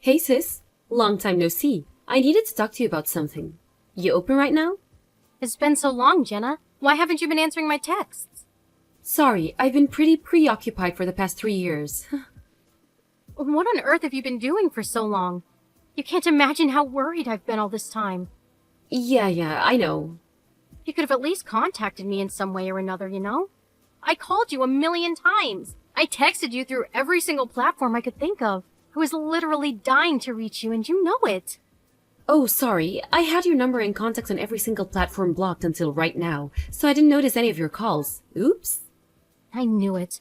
Hey sis, long time no see. I needed to talk to you about something. You open right now? It's been so long, Jenna. Why haven't you been answering my texts? Sorry, I've been pretty preoccupied for the past 3 years. What on earth have you been doing for so long? You can't imagine how worried I've been all this time. Yeah, I know. You could have at least contacted me in some way or another, you know? I called you 1,000,000 times. I texted you through every single platform I could think of. I was literally dying to reach you, and you know it. Oh, sorry. I had your number and contacts on every single platform blocked until right now, so I didn't notice any of your calls. Oops. I knew it.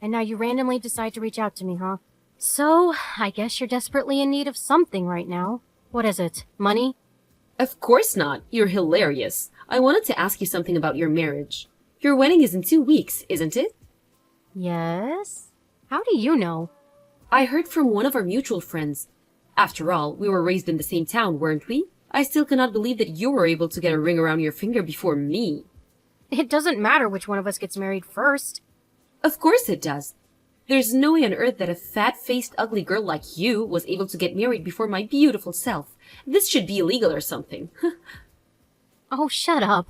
And now you randomly decide to reach out to me, huh? So, I guess you're desperately in need of something right now. What is it? Money? Of course not. You're hilarious. I wanted to ask you something about your marriage. Your wedding is in 2 weeks, isn't it? Yes? How do you know? I heard from one of our mutual friends. After all, we were raised in the same town, weren't we? I still cannot believe that you were able to get a ring around your finger before me. It doesn't matter which one of us gets married first. Of course it does. There's no way on earth that a fat-faced ugly girl like you was able to get married before my beautiful self. This should be illegal or something. Oh, shut up.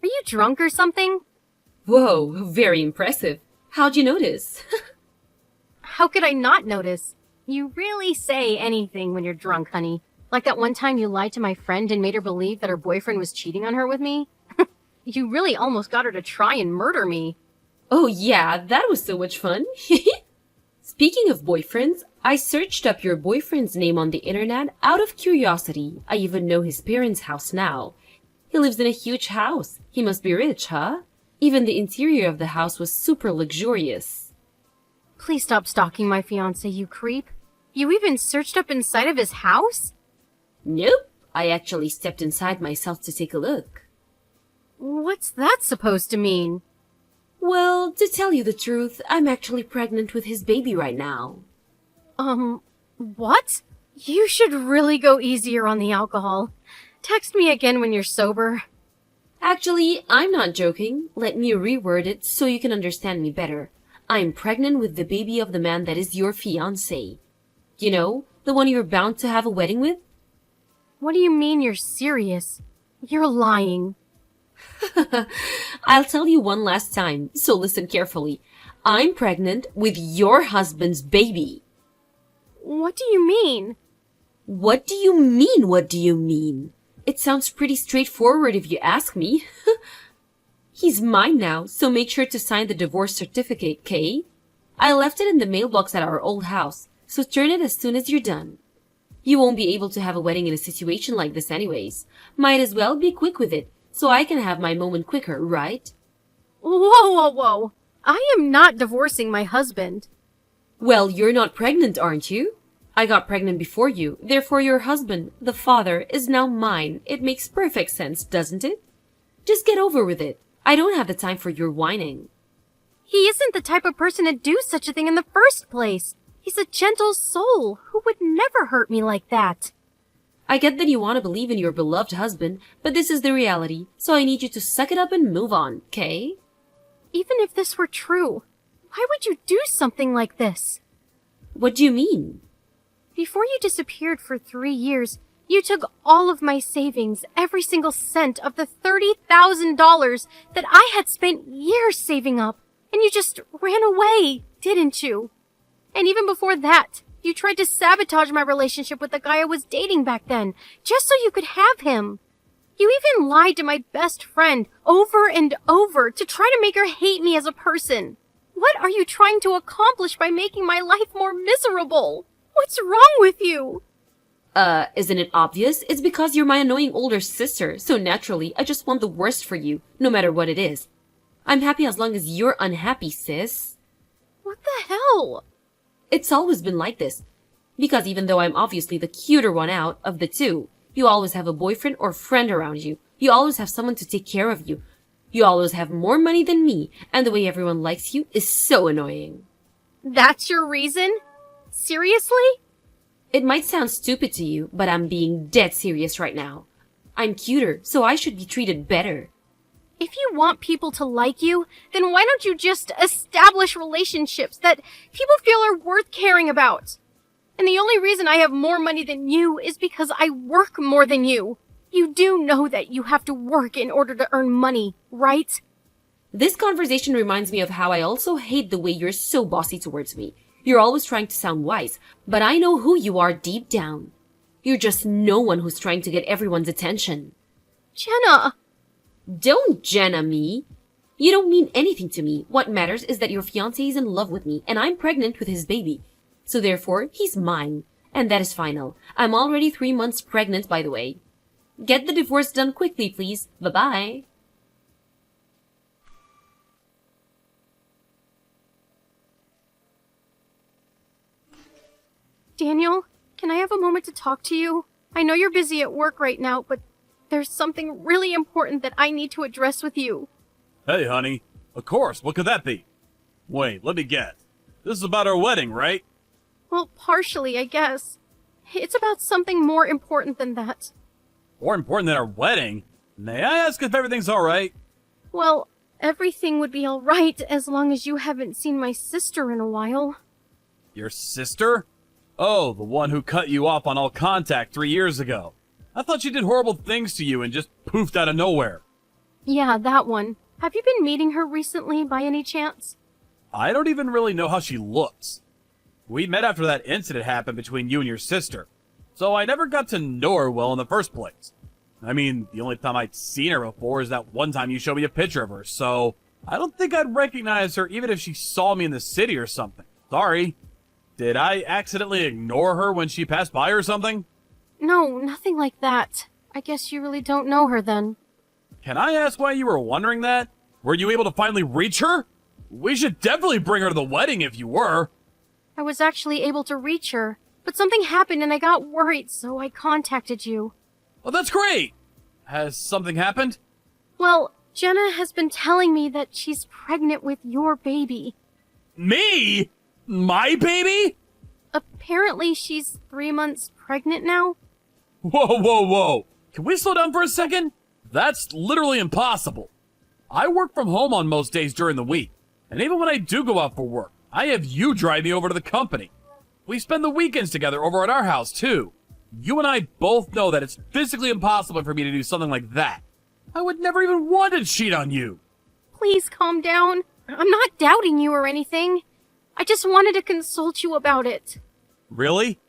Are you drunk or something? Whoa, very impressive. How'd you notice? How could I not notice? You really say anything when you're drunk, honey. Like that one time you lied to my friend and made her believe that her boyfriend was cheating on her with me. You really almost got her to try and murder me. Oh yeah, that was so much fun. Speaking of boyfriends, I searched up your boyfriend's name on the internet out of curiosity. I even know his parents' house now. He lives in a huge house. He must be rich, huh? Even the interior of the house was super luxurious. Please stop stalking my fiancé, you creep. You even searched up inside of his house? Nope. I actually stepped inside myself to take a look. What's that supposed to mean? Well, to tell you the truth, I'm actually pregnant with his baby right now. What? You should really go easier on the alcohol. Text me again when you're sober. Actually, I'm not joking. Let me reword it so you can understand me better. I'm pregnant with the baby of the man that is your fiancé. You know, the one you're bound to have a wedding with? What do you mean you're serious? You're lying. I'll tell you one last time, so listen carefully. I'm pregnant with your husband's baby. What do you mean? What do you mean, what do you mean? It sounds pretty straightforward if you ask me. He's mine now, so make sure to sign the divorce certificate, Kay? I left it in the mailbox at our old house, so turn it as soon as you're done. You won't be able to have a wedding in a situation like this anyways. Might as well be quick with it, so I can have my moment quicker, right? Whoa. I am not divorcing my husband. Well, you're not pregnant, aren't you? I got pregnant before you, therefore your husband, the father, is now mine. It makes perfect sense, doesn't it? Just get over with it. I don't have the time for your whining. He isn't the type of person to do such a thing in the first place. He's a gentle soul who would never hurt me like that. I get that you want to believe in your beloved husband, but this is the reality, so I need you to suck it up and move on, Kay? Even if this were true, why would you do something like this? What do you mean? Before you disappeared for 3 years, you took all of my savings, every single cent of the $30,000 that I had spent years saving up, and you just ran away, didn't you? And even before that, you tried to sabotage my relationship with the guy I was dating back then, just so you could have him. You even lied to my best friend over and over to try to make her hate me as a person. What are you trying to accomplish by making my life more miserable? What's wrong with you? Isn't it obvious? It's because you're my annoying older sister, so naturally, I just want the worst for you, no matter what it is. I'm happy as long as you're unhappy, sis. What the hell? It's always been like this. Because even though I'm obviously the cuter one out of the two, you always have a boyfriend or friend around you. You always have someone to take care of you. You always have more money than me, and the way everyone likes you is so annoying. That's your reason? Seriously? It might sound stupid to you, but I'm being dead serious right now. I'm cuter, so I should be treated better. If you want people to like you, then why don't you just establish relationships that people feel are worth caring about? And the only reason I have more money than you is because I work more than you. You do know that you have to work in order to earn money, right? This conversation reminds me of how I also hate the way you're so bossy towards me. You're always trying to sound wise, but I know who you are deep down. You're just no one who's trying to get everyone's attention. Jenna! Don't Jenna me. You don't mean anything to me. What matters is that your fiancé is in love with me, and I'm pregnant with his baby. So therefore, he's mine. And that is final. I'm already 3 months pregnant, by the way. Get the divorce done quickly, please. Bye-bye. Daniel, can I have a moment to talk to you? I know you're busy at work right now, but there's something really important that I need to address with you. Hey, honey. Of course. What could that be? Wait, let me guess. This is about our wedding, right? Well, partially, I guess. It's about something more important than that. More important than our wedding? May I ask if everything's alright? Well, everything would be alright as long as you haven't seen my sister in a while. Your sister? Oh, the one who cut you off on all contact 3 years ago. I thought she did horrible things to you and just poofed out of nowhere. Yeah, that one. Have you been meeting her recently by any chance? I don't even really know how she looks. We met after that incident happened between you and your sister, so I never got to know her well in the first place. I mean, the only time I'd seen her before is that one time you showed me a picture of her, so I don't think I'd recognize her even if she saw me in the city or something. Sorry. Did I accidentally ignore her when she passed by or something? No, nothing like that. I guess you really don't know her then. Can I ask why you were wondering that? Were you able to finally reach her? We should definitely bring her to the wedding if you were. I was actually able to reach her, but something happened and I got worried, so I contacted you. Oh, that's great! Has something happened? Well, Jenna has been telling me that she's pregnant with your baby. Me? My baby? Apparently she's 3 months pregnant now. Whoa, whoa, whoa. Can we slow down for a second? That's literally impossible. I work from home on most days during the week, and even when I do go out for work, I have you drive me over to the company. We spend the weekends together over at our house, too. You and I both know that it's physically impossible for me to do something like that. I would never even want to cheat on you. Please calm down. I'm not doubting you or anything. I just wanted to consult you about it. Really?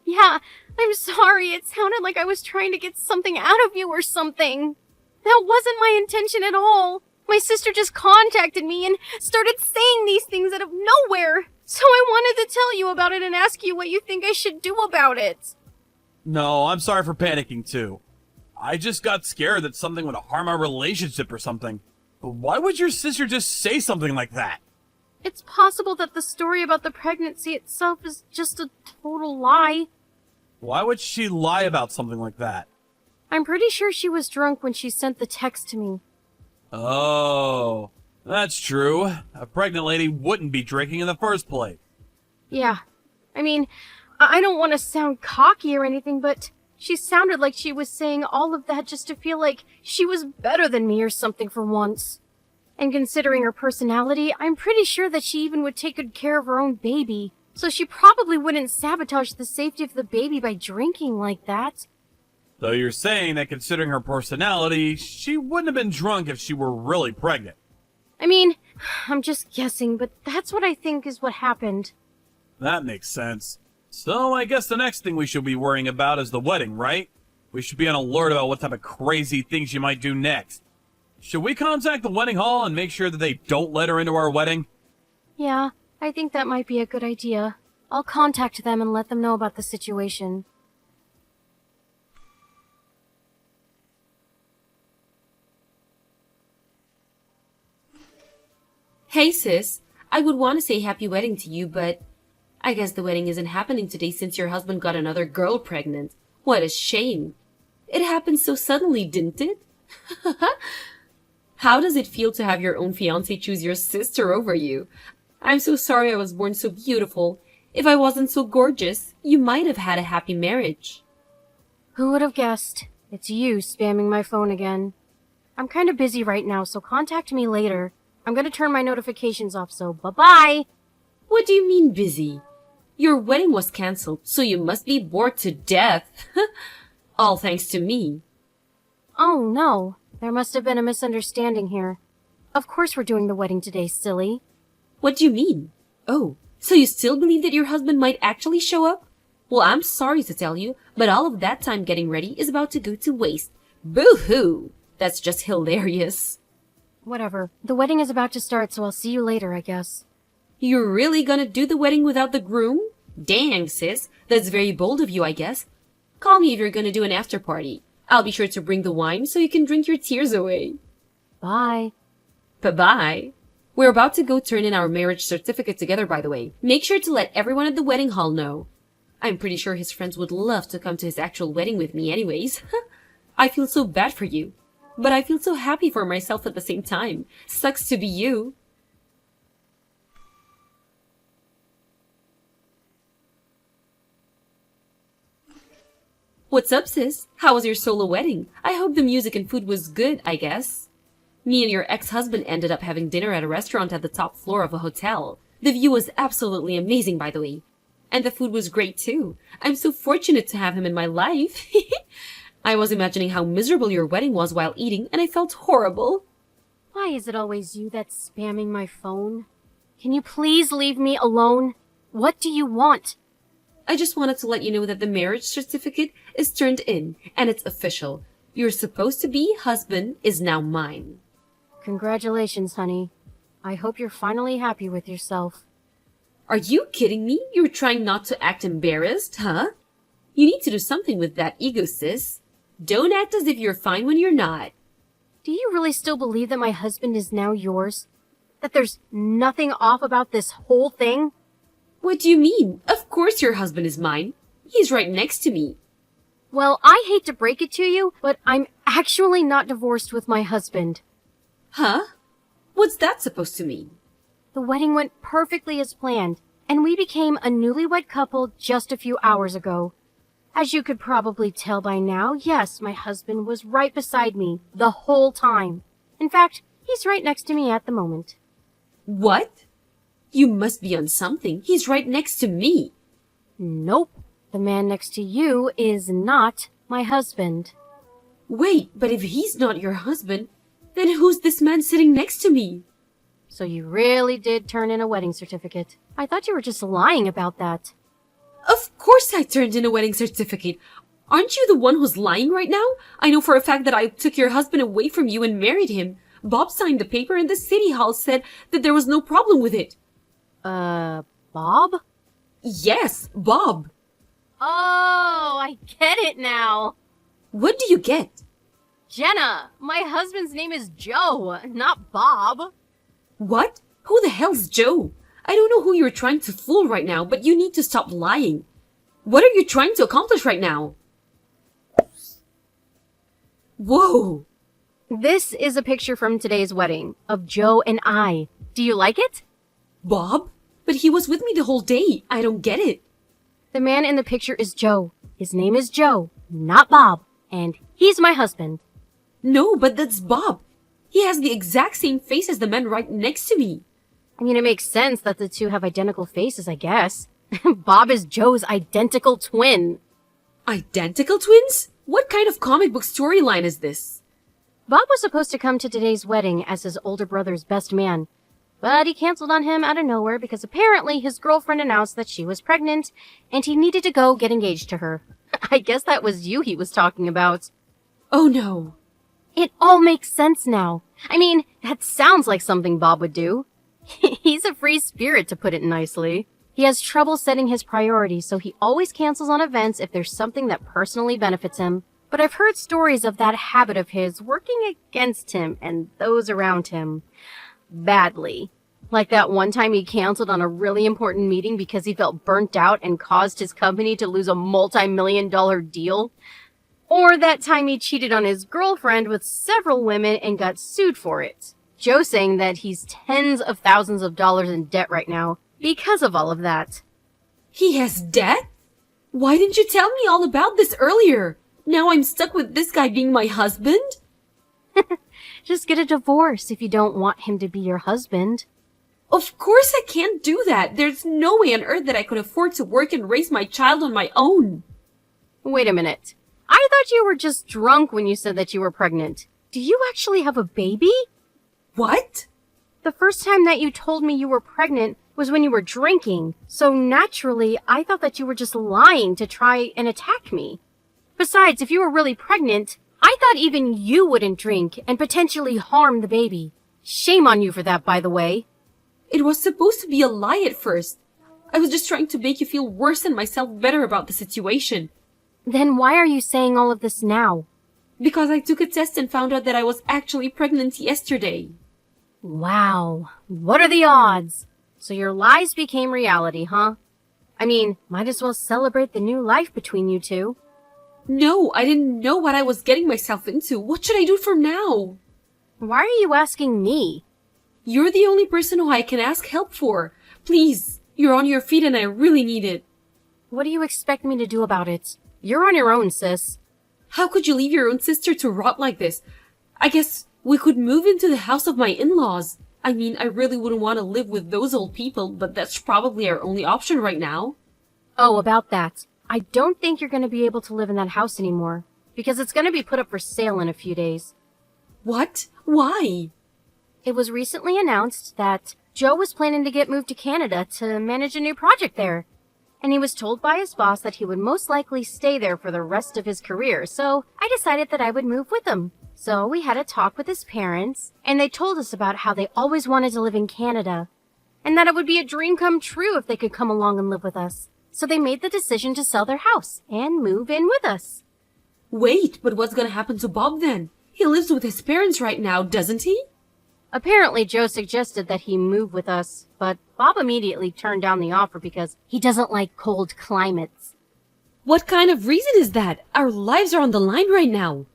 Yeah, I'm sorry. It sounded like I was trying to get something out of you or something. That wasn't my intention at all. My sister just contacted me and started saying these things out of nowhere. So I wanted to tell you about it and ask you what you think I should do about it. No, I'm sorry for panicking too. I just got scared that something would harm our relationship or something. But why would your sister just say something like that? It's possible that the story about the pregnancy itself is just a total lie. Why would she lie about something like that? I'm pretty sure she was drunk when she sent the text to me. Oh, that's true. A pregnant lady wouldn't be drinking in the first place. Yeah. I mean, I don't want to sound cocky or anything, but she sounded like she was saying all of that just to feel like she was better than me or something for once. And considering her personality, I'm pretty sure that she even would take good care of her own baby. So she probably wouldn't sabotage the safety of the baby by drinking like that. So you're saying that considering her personality, she wouldn't have been drunk if she were really pregnant. I mean, I'm just guessing, but that's what I think is what happened. That makes sense. So I guess the next thing we should be worrying about is the wedding, right? We should be on alert about what type of crazy things she might do next. Should we contact the wedding hall and make sure that they don't let her into our wedding? Yeah, I think that might be a good idea. I'll contact them and let them know about the situation. Hey sis, I would want to say happy wedding to you, but I guess the wedding isn't happening today since your husband got another girl pregnant. What a shame. It happened so suddenly, didn't it? How does it feel to have your own fiancé choose your sister over you? I'm so sorry I was born so beautiful. If I wasn't so gorgeous, you might have had a happy marriage. Who would have guessed? It's you spamming my phone again. I'm kind of busy right now, so contact me later. I'm gonna turn my notifications off, so bye-bye! What do you mean busy? Your wedding was cancelled, so you must be bored to death. All thanks to me. Oh no, there must have been a misunderstanding here. Of course we're doing the wedding today, silly. What do you mean? Oh, so you still believe that your husband might actually show up? Well, I'm sorry to tell you, but all of that time getting ready is about to go to waste. Boo-hoo! That's just hilarious. Whatever. The wedding is about to start, so I'll see you later, I guess. You're really gonna do the wedding without the groom? Dang, sis. That's very bold of you, I guess. Call me if you're gonna do an after party. I'll be sure to bring the wine so you can drink your tears away. Bye. Bye-bye. We're about to go turn in our marriage certificate together, by the way. Make sure to let everyone at the wedding hall know. I'm pretty sure his friends would love to come to his actual wedding with me anyways. I feel so bad for you. But I feel so happy for myself at the same time. Sucks to be you. What's up, sis? How was your solo wedding? I hope the music and food was good, I guess. Me and your ex-husband ended up having dinner at a restaurant at the top floor of a hotel. The view was absolutely amazing, by the way. And the food was great, too. I'm so fortunate to have him in my life. I was imagining how miserable your wedding was while eating, and I felt horrible. Why is it always you that's spamming my phone? Can you please leave me alone? What do you want? I just wanted to let you know that the marriage certificate is turned in, and it's official. Your supposed to be husband is now mine. Congratulations, honey. I hope you're finally happy with yourself. Are you kidding me? You're trying not to act embarrassed, huh? You need to do something with that ego, sis. Don't act as if you're fine when you're not. Do you really still believe that my husband is now yours? That there's nothing off about this whole thing? What do you mean? Of course your husband is mine. He's right next to me. Well, I hate to break it to you, but I'm actually not divorced with my husband. Huh? What's that supposed to mean? The wedding went perfectly as planned, and we became a newlywed couple just a few hours ago. As you could probably tell by now, yes, my husband was right beside me the whole time. In fact, he's right next to me at the moment. What? You must be on something. He's right next to me. Nope. The man next to you is not my husband. Wait, but if he's not your husband, then who's this man sitting next to me? So you really did turn in a wedding certificate. I thought you were just lying about that. Of course I turned in a wedding certificate. Aren't you the one who's lying right now? I know for a fact that I took your husband away from you and married him. Bob signed the paper and the city hall said that there was no problem with it. Bob? Yes, Bob. Oh, I get it now. What do you get? Jenna, my husband's name is Joe, not Bob. What? Who the hell's Joe? I don't know who you're trying to fool right now, but you need to stop lying. What are you trying to accomplish right now? Whoa! This is a picture from today's wedding of Joe and I. Do you like it? Bob? But he was with me the whole day. I don't get it. The man in the picture is Joe. His name is Joe, not Bob. And he's my husband. No, but that's Bob. He has the exact same face as the man right next to me. I mean, it makes sense that the two have identical faces, I guess. Bob is Joe's identical twin. Identical twins? What kind of comic book storyline is this? Bob was supposed to come to today's wedding as his older brother's best man, but he canceled on him out of nowhere because apparently his girlfriend announced that she was pregnant and he needed to go get engaged to her. I guess that was you he was talking about. Oh no. It all makes sense now. I mean, that sounds like something Bob would do. He's a free spirit, to put it nicely. He has trouble setting his priorities, so he always cancels on events if there's something that personally benefits him. But I've heard stories of that habit of his working against him and those around him. Badly. Like that one time he canceled on a really important meeting because he felt burnt out and caused his company to lose a multi-million-dollar deal. Or that time he cheated on his girlfriend with several women and got sued for it. Joe saying that he's tens of thousands of dollars in debt right now because of all of that. He has debt? Why didn't you tell me all about this earlier? Now I'm stuck with this guy being my husband? Just get a divorce if you don't want him to be your husband. Of course I can't do that. There's no way on earth that I could afford to work and raise my child on my own. Wait a minute. I thought you were just drunk when you said that you were pregnant. Do you actually have a baby? What? The first time that you told me you were pregnant was when you were drinking, so naturally I thought that you were just lying to try and attack me. Besides, if you were really pregnant, I thought even you wouldn't drink and potentially harm the baby. Shame on you for that, by the way. It was supposed to be a lie at first. I was just trying to make you feel worse and myself better about the situation. Then why are you saying all of this now? Because I took a test and found out that I was actually pregnant yesterday. Wow, what are the odds? So your lies became reality, huh? I mean, might as well celebrate the new life between you two. No, I didn't know what I was getting myself into. What should I do from now? Why are you asking me? You're the only person who I can ask help for. Please, you're on your feet and I really need it. What do you expect me to do about it? You're on your own, sis. How could you leave your own sister to rot like this? I guess we could move into the house of my in-laws. I mean, I really wouldn't want to live with those old people, but that's probably our only option right now. Oh, about that. I don't think you're going to be able to live in that house anymore, because it's going to be put up for sale in a few days. What? Why? It was recently announced that Joe was planning to get moved to Canada to manage a new project there. And he was told by his boss that he would most likely stay there for the rest of his career, so I decided that I would move with him. So we had a talk with his parents, and they told us about how they always wanted to live in Canada, and that it would be a dream come true if they could come along and live with us. So they made the decision to sell their house and move in with us. Wait, but what's gonna happen to Bob then? He lives with his parents right now, doesn't he? Apparently, Joe suggested that he move with us, but Bob immediately turned down the offer because he doesn't like cold climates. What kind of reason is that? Our lives are on the line right now.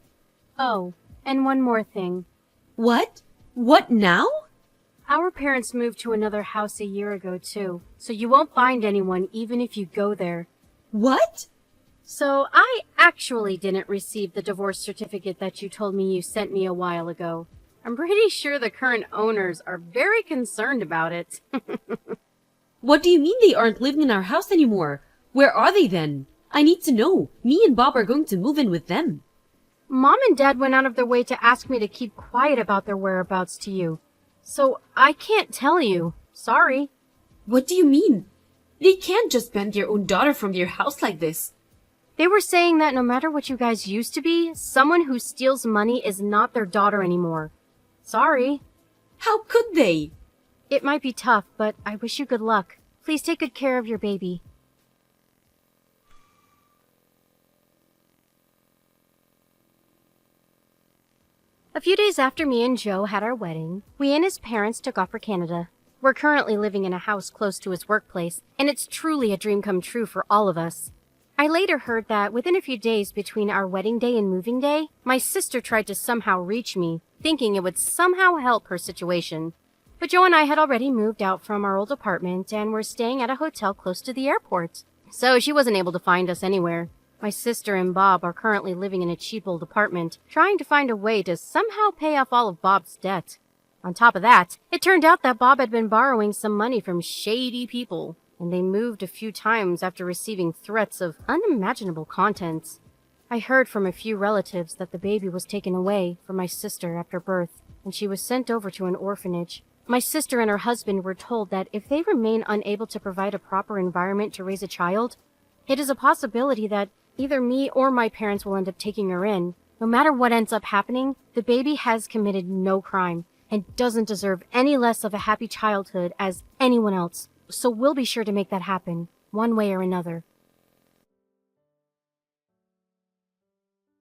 Oh, and one more thing. What? What now? Our parents moved to another house a year ago, too, so you won't find anyone even if you go there. What? So I actually didn't receive the divorce certificate that you told me you sent me a while ago. I'm pretty sure the current owners are very concerned about it. What do you mean they aren't living in our house anymore? Where are they then? I need to know. Me and Bob are going to move in with them. Mom and Dad went out of their way to ask me to keep quiet about their whereabouts to you. So I can't tell you. Sorry. What do you mean? They can't just ban their own daughter from their house like this. They were saying that no matter what you guys used to be, someone who steals money is not their daughter anymore. Sorry. How could they? It might be tough, but I wish you good luck. Please take good care of your baby. A few days after me and Joe had our wedding, we and his parents took off for Canada. We're currently living in a house close to his workplace, and it's truly a dream come true for all of us. I later heard that within a few days between our wedding day and moving day, my sister tried to somehow reach me, thinking it would somehow help her situation. But Joe and I had already moved out from our old apartment and were staying at a hotel close to the airport, so she wasn't able to find us anywhere. My sister and Bob are currently living in a cheap old apartment, trying to find a way to somehow pay off all of Bob's debt. On top of that, it turned out that Bob had been borrowing some money from shady people, and they moved a few times after receiving threats of unimaginable contents. I heard from a few relatives that the baby was taken away from my sister after birth, and she was sent over to an orphanage. My sister and her husband were told that if they remain unable to provide a proper environment to raise a child, it is a possibility that either me or my parents will end up taking her in. No matter what ends up happening, the baby has committed no crime and doesn't deserve any less of a happy childhood as anyone else. So we'll be sure to make that happen, one way or another.